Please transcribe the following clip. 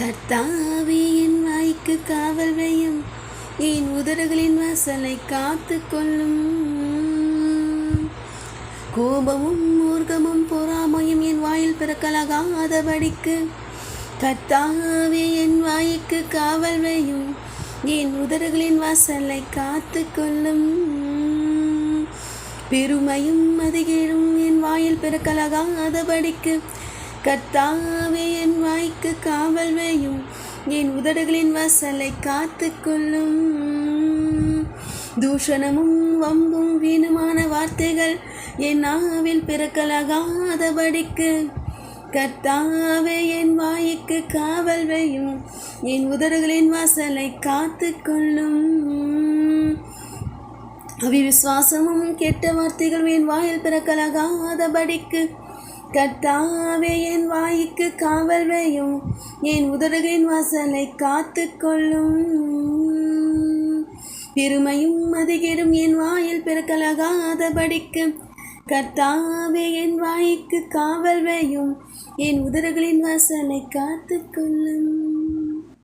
கர்த்தாவே என் வாய்க்கு காவல் வையும், என் உதடுகளின் வாசலை காத்து கொள்ளும். கோபமும் மூர்க்கமும் பொறாமையும் என் வாயில் பிறக்கலாகாதபடிக்கு கர்த்தாவே என் வாய்க்கு காவல் வையும், என் உதடுகளின் வாசலை காத்து கொள்ளும். பெருமையும் அதிகேடும் என் வாயில் பிறக்கலாகாதபடிக்கு கர்த்தாவே என் வாய்க்கு காவல் வையும், என் உதடுகளின் வாசலை காத்து கொள்ளும். தூஷணமும் வம்பும் வீணுமான வார்த்தைகள் என் நாவில் பிறக்கலாகாதபடிக்கு கர்த்தாவே என் வாய்க்கு காவல் வையும், என் உதடுகளின் வாசலை காத்து கொள்ளும். அவிவிசுவாசமும் கெட்ட வார்த்தைகள் என் வாயில் பிறக்கலாகாதபடிக்கு கர்த்தாவே என் வாய்க்கு காவல் வையும், என் உதடுகளின் வாசலை காத்து கொள்ளும். பெருமையும் அதிகேடும் என் வாயில் பிறக்கலாகாதபடிக்கு கர்த்தாவே என் வாய்க்கு காவல் வையும், என் உதடுகளின் வாசலை காத்து கொள்ளும்.